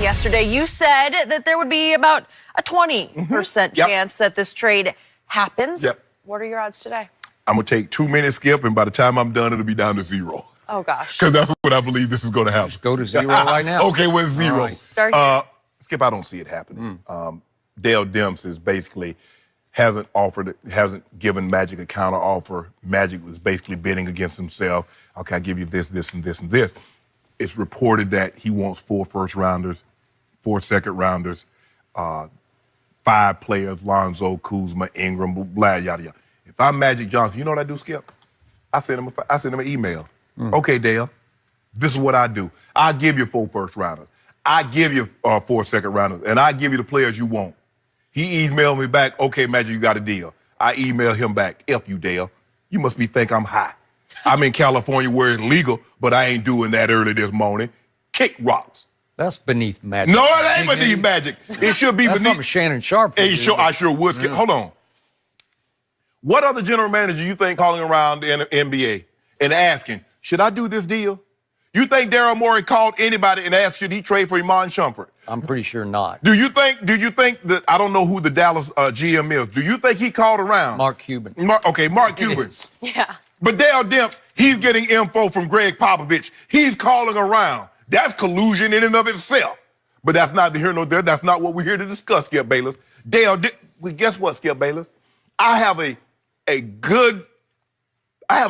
morning yesterday, you said that there would be about a 20% chance that this trade happens. Yep. What are your odds today? I'm going to take 2 minutes, Skip, and by the time I'm done, it'll be down to 0. Oh, gosh. Because that's what I believe this is going to happen. Just go to 0 right now. Okay, well, 0. Right. Start here. Skip, I don't see it happening. Dale Demps is basically hasn't given Magic a counter offer. Magic was basically bidding against himself. Okay, I give you this, this, and this, and this. It's reported that he wants 4 first-rounders, 4 second-rounders, 5 players, Lonzo, Kuzma, Ingram, blah, yada, yada. If I'm Magic Johnson, you know what I do, Skip? I send him an email. Okay, Dale, this is what I do. I give you 4 first-rounders. I give you 4 second-rounders, and I give you the players you want. He emailed me back, okay, Magic, you got a deal. I email him back, F you, Dale. You must think I'm high. I'm in California where it's legal, but I ain't doing that early this morning. Kick rocks. That's beneath Magic. No, it ain't beneath Magic. It should be That's beneath. something Shannon Sharp would do. I sure would. Skip. Hold on. What other general manager you think calling around the NBA and asking, should I do this deal? You think Daryl Morey called anybody and asked, should he trade for Iman Shumpert? I'm pretty sure not. Do you think that, I don't know who the Dallas GM is. Do you think he called around? Mark Cuban. Mark Cuban. Yeah. But Dale Demps, he's getting info from Greg Popovich. He's calling around. That's collusion in and of itself. But that's neither here nor there. That's not what we're here to discuss, Skip Bayless. Well, guess what, Skip Bayless? I have a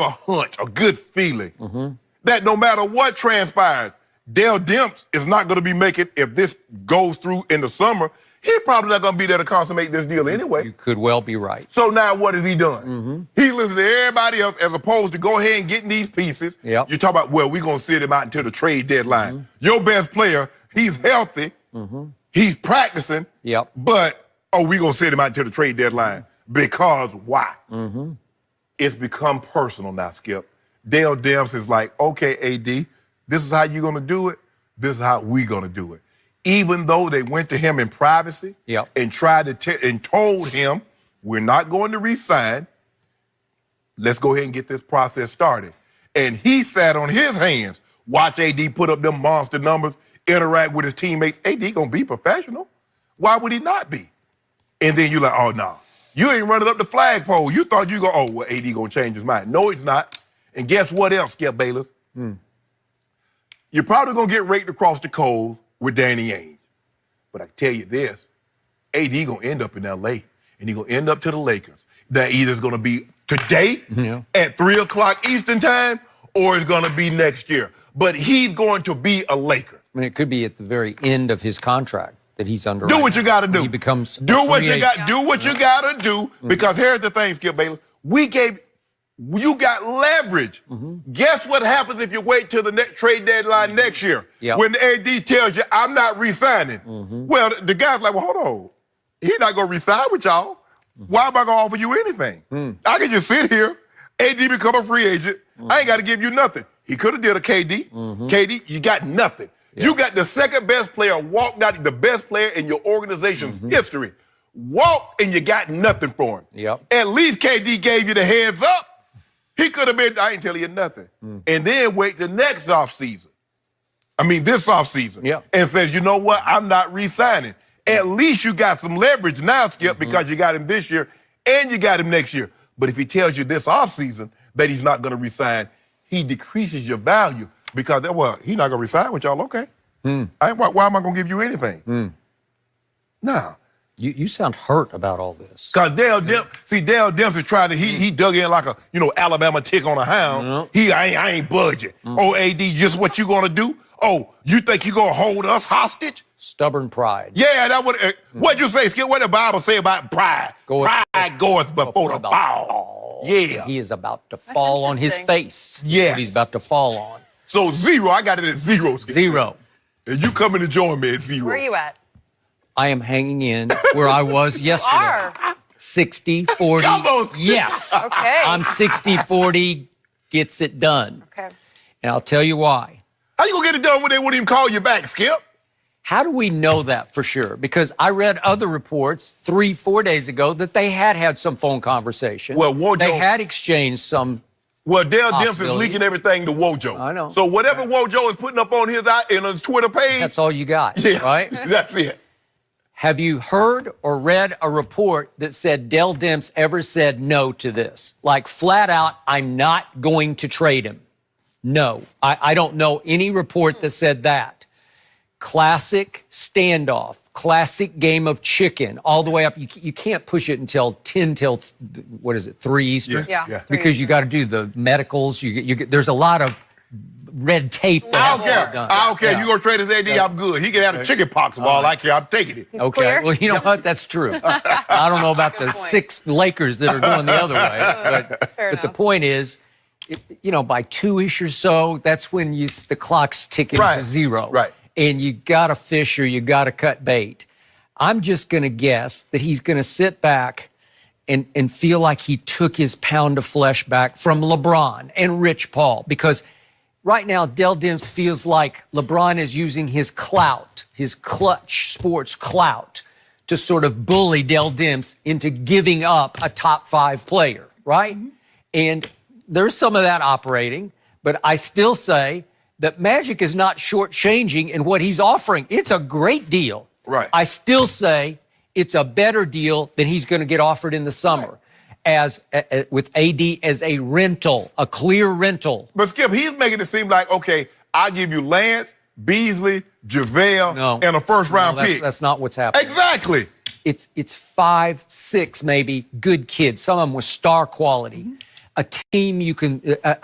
hunch, a good feeling that no matter what transpires, Dale Demps is not going to be making, if this goes through in the summer, he's probably not going to be there to consummate this deal anyway. You could well be right. So now what is he doing? He listening to everybody else as opposed to go ahead and getting these pieces. Yep. You talk about, well, we're going to sit him out until the trade deadline. Your best player, he's healthy. He's practicing. Yep. But, we're going to sit him out until the trade deadline. Because why? It's become personal now, Skip. Dale Demps is like, okay, AD, this is how you're going to do it. This is how we're going to do it. Even though they went to him in privacy and tried to and told him, we're not going to re-sign. Let's go ahead and get this process started. And he sat on his hands, watch AD put up them monster numbers, interact with his teammates. AD going to be professional. Why would he not be? And then you're like, oh, no. You ain't running up the flagpole. You thought you AD going to change his mind. No, it's not. And guess what else, Skip Bayless? You're probably going to get raked across the coals with Danny Ainge. But I tell you this, AD going to end up in L.A., and he's going to end up to the Lakers. That either is going to be today at 3 o'clock Eastern time, or it's going to be next year. But he's going to be a Laker. I mean, it could be at the very end of his contract that he's under. Do what you got to do. He becomes do what you got to do, because here's the thing, Skip Bayless. You got leverage. Guess what happens if you wait till the next trade deadline next year? When the AD tells you, I'm not re-signing. Well, the guy's like, well, hold on. He's not going to re-sign with y'all. Why am I going to offer you anything? I can just sit here, AD become a free agent. I ain't got to give you nothing. He could have did a KD. KD, you got nothing. You got the second best player, walked out, the best player in your organization's history. Walked, and you got nothing for him. At least KD gave you the heads up. He could have been, I ain't telling you nothing. And then wait the next offseason. This offseason. And says, you know what? I'm not re-signing. At least you got some leverage now, Skip, because you got him this year and you got him next year. But if he tells you this offseason that he's not going to re-sign, he decreases your value because, well, he's not going to re-sign with y'all. Okay. Why am I going to give you anything? No. You sound hurt about all this. Because Dale Demps is trying to, he dug in like a, Alabama tick on a hound. I ain't budging. Oh, AD, just what you gonna do? Oh, you think you gonna hold us hostage? Stubborn pride. Yeah, that what'd you say, Skip? What the Bible say about pride? Pride goeth before the fall. Yeah. He is about to fall on his face. Yes. He's about to fall on. So 0, I got it at 0. Skip. 0. And you coming to join me at 0. Where are you at? I am hanging in where I was yesterday. You are. 60-40. Come on. Yes. Okay. I'm 60-40, gets it done. Okay. And I'll tell you why. How you gonna get it done when they wouldn't even call you back, Skip? How do we know that for sure? Because I read other reports 3-4 days ago that they had some phone conversation. Well, they had exchanged some Well, Dale Demps is possibilities. leaking everything to Wojo. I know. So whatever Wojo is putting up on his Twitter page, That's all you got, yeah, right? That's it. Have you heard or read a report that said Dell Demps ever said no to this? Like flat out, I'm not going to trade him. No, I don't know any report that said that. Classic standoff, classic game of chicken, all the way up. You can't push it until 3 Eastern? Yeah. Because you got to do the medicals. There's a lot of red tape that I has don't to care. be done. I don't care. Yeah. You gonna trade his AD, I'm good. He can have a chicken pox of all I care. I'm taking it. Okay. Clear? Well, you know what? That's true. I don't know about the point. 6 Lakers that are going the other way, but the enough. point is, by 2-ish or so, that's when the clock's ticking to zero. Right. And you got to fish or you got to cut bait. I'm just going to guess that he's going to sit back and feel like he took his pound of flesh back from LeBron and Rich Paul, because right now, Dell Demps feels like LeBron is using his clout, his clutch sports clout, to sort of bully Dell Demps into giving up a top 5 player, right? Mm-hmm. And there's some of that operating, but I still say that Magic is not shortchanging in what he's offering. It's a great deal. Right. I still say it's a better deal than he's going to get offered in the summer. Right. With AD as a rental, a clear rental. But Skip, he's making it seem like, okay, I'll give you Lance, Beasley, JaVale, and a first-round pick. That's not what's happening. Exactly. It's 5, 6 maybe good kids, some of them with star quality. Mm-hmm. A team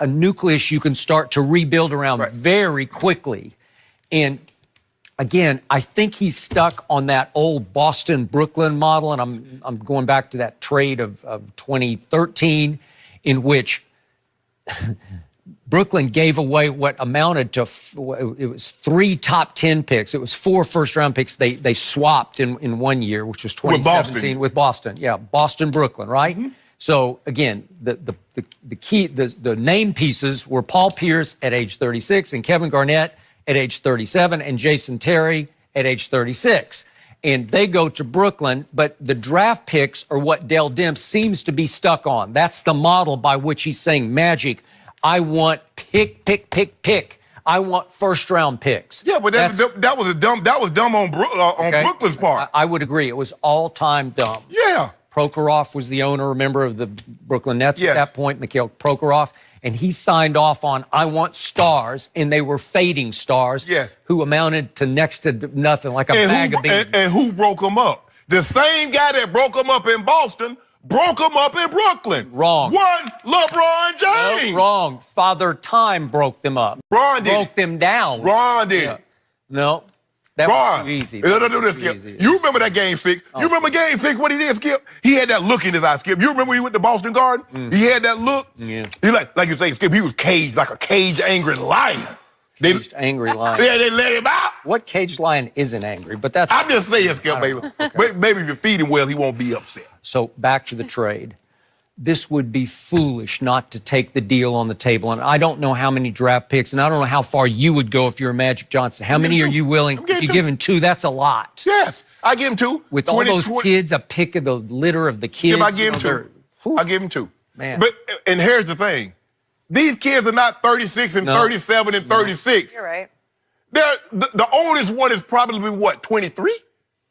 a nucleus you can start to rebuild around very quickly. And again, I think he's stuck on that old Boston-Brooklyn model, and I'm going back to that trade of 2013 in which Brooklyn gave away what amounted to, it was 3 top 10 picks. It was 4 first-round picks they swapped in 1 year, which was 2017 with Boston. Yeah, Boston-Brooklyn, right? Mm-hmm. So again, the key, the name pieces were Paul Pierce at age 36 and Kevin Garnett at age 37 and Jason Terry at age 36. And they go to Brooklyn, but the draft picks are what Dell Demps seems to be stuck on. That's the model by which he's saying, Magic, I want pick. I want first-round picks. Yeah, but that was dumb on Brooklyn's part. I would agree. It was all-time dumb. Yeah. Prokhorov was the owner, remember, of the Brooklyn Nets at that point, Mikhail Prokhorov, and he signed off on, I want stars, and they were fading stars who amounted to next to nothing, like a bag of beans. And who broke them up? The same guy that broke them up in Boston broke them up in Brooklyn. Wrong. One, LeBron James. No, wrong. Father Time broke them up. Ron did broke them down. Ron did it. No. That was too easy. Do this, Skip. You remember that Game 6? You remember Game 6, what he did, Skip? He had that look in his eye, Skip. You remember when he went to Boston Garden? He had that look? Yeah. He like you say, Skip, he was caged like a caged angry lion. Caged angry lion. Yeah, they let him out. What caged lion isn't angry? But that's... I'm just saying, Skip, baby. Okay. Maybe if you feed him well, he won't be upset. So back to the trade. This would be foolish not to take the deal on the table. And I don't know how many draft picks, and I don't know how far you would go if you're Magic Johnson. How many are you willing? You're giving 2, that's a lot. Yes, I give him 2. With 20, all those kids, a pick of the litter of the kids. If I give him 2. I give him 2. Man. And here's the thing. These kids are not 36 and 37 and 36. You're right. The oldest one is probably, what, 23?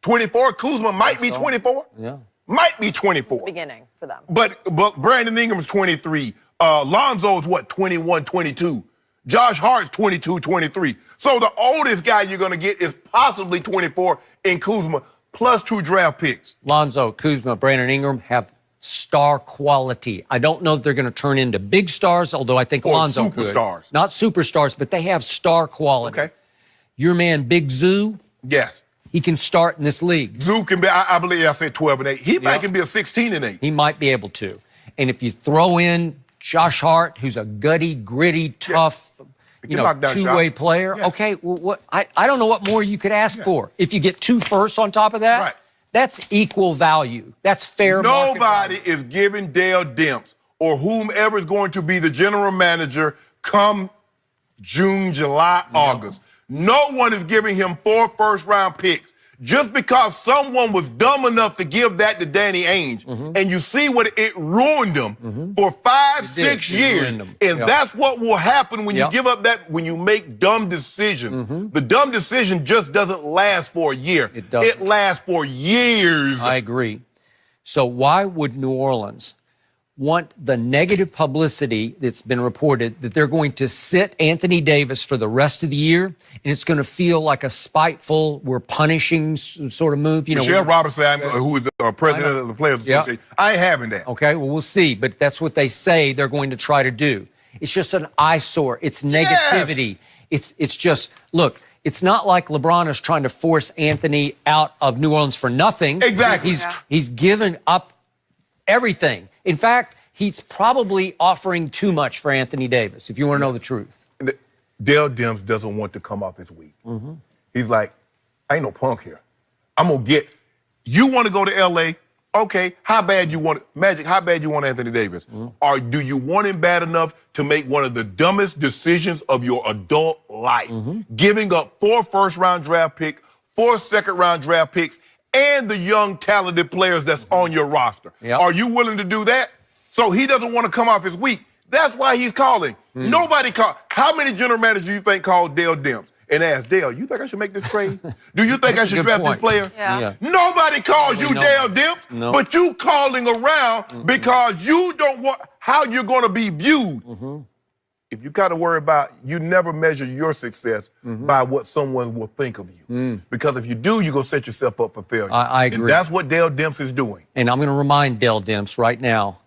24? Kuzma might be 24. Yeah. Might be 24. Beginning for them. But Brandon Ingram's 23. Lonzo's, what, 21, 22. Josh Hart's 22, 23. So the oldest guy you're going to get is possibly 24 in Kuzma, plus 2 draft picks. Lonzo, Kuzma, Brandon Ingram have star quality. I don't know if they're going to turn into big stars, although I think Lonzo could. Superstars. Not superstars, but they have star quality. Okay. Your man, Big Zoo, Yes. he can start in this league. Zoo can be, I believe I said 12 and 8. He might can be a 16 and 8. He might be able to. And if you throw in Josh Hart, who's a gritty, tough, two-way player, okay, well, I don't know what more you could ask for. If you get 2 firsts on top of that, that's equal value. That's fair market Nobody value. is giving Dale Demps or whomever is going to be the general manager come June, July, August. No one is giving him 4 first-round picks. Just because someone was dumb enough to give that to Danny Ainge, and you see what it ruined them for 5-6 years, and that's what will happen when you give up that, when you make dumb decisions. The dumb decision just doesn't last for a year. It lasts for years. I agree. So why would New Orleans want the negative publicity that's been reported that they're going to sit Anthony Davis for the rest of the year, and it's going to feel like a spiteful, we're punishing sort of move? You know, Michelle Robinson, who is the president of the Players Association, I ain't having that. Okay, well, we'll see, but that's what they say they're going to try to do. It's just an eyesore. It's negativity. It's just, look, it's not like LeBron is trying to force Anthony out of New Orleans for nothing. Exactly. He's given up everything. In fact, he's probably offering too much for Anthony Davis, if you want to know the truth. Dale Demps doesn't want to come off his week. He's like, I ain't no punk here. I'm going to get, you want to go to L.A., okay, how bad you want, Magic, how bad you want Anthony Davis? Or do you want him bad enough to make one of the dumbest decisions of your adult life? Giving up 4 first-round draft picks, 4 second-round draft picks, and the young, talented players that's on your roster. Are you willing to do that? So he doesn't want to come off his week. That's why he's calling. Nobody called. How many general managers do you think called Dale Demps and asked, Dale, you think I should make this trade? Do you think I should draft this player? Nobody called you Dale Demps, but you calling around because you don't want how you're going to be viewed. If you got to worry about, you never measure your success by what someone will think of you. Because if you do, you're going to set yourself up for failure. I agree. And that's what Dale Demps is doing. And I'm going to remind Dale Demps right now,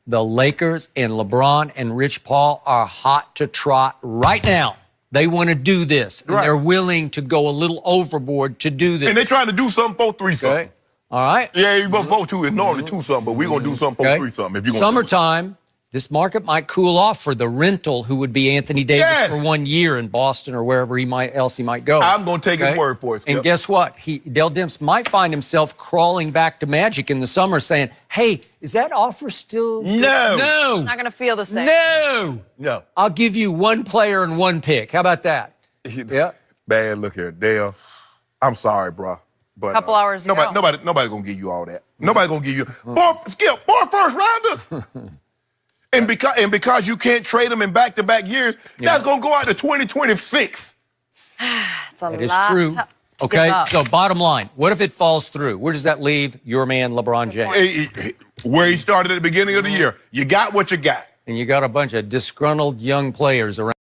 the Lakers and LeBron and Rich Paul are hot to trot right now. They want to do this, and they're willing to go a little overboard to do this. And they're trying to do something 4-3 something. All right. Yeah, 4-2 is normally 2 something, but we're going to do something 4-3 something. If you're Summertime, this market might cool off for the rental, who would be Anthony Davis for 1 year in Boston or wherever else he might go. I'm going to take his word for it, Skip. And guess what? Dale Demps might find himself crawling back to Magic in the summer saying, hey, is that offer still? No. It's not going to feel the same. No. I'll give you 1 player and 1 pick. How about that? Bad look here, Dale. I'm sorry, bro. But couple hours ago. Nobody going to give you all that. Nobody going to give you 4 first rounders. And because you can't trade them in back-to-back years, that's going to go out to 2026. That is true. Okay, so bottom line, what if it falls through? Where does that leave your man, LeBron James? Where he started at the beginning of the year. You got what you got. And you got a bunch of disgruntled young players around.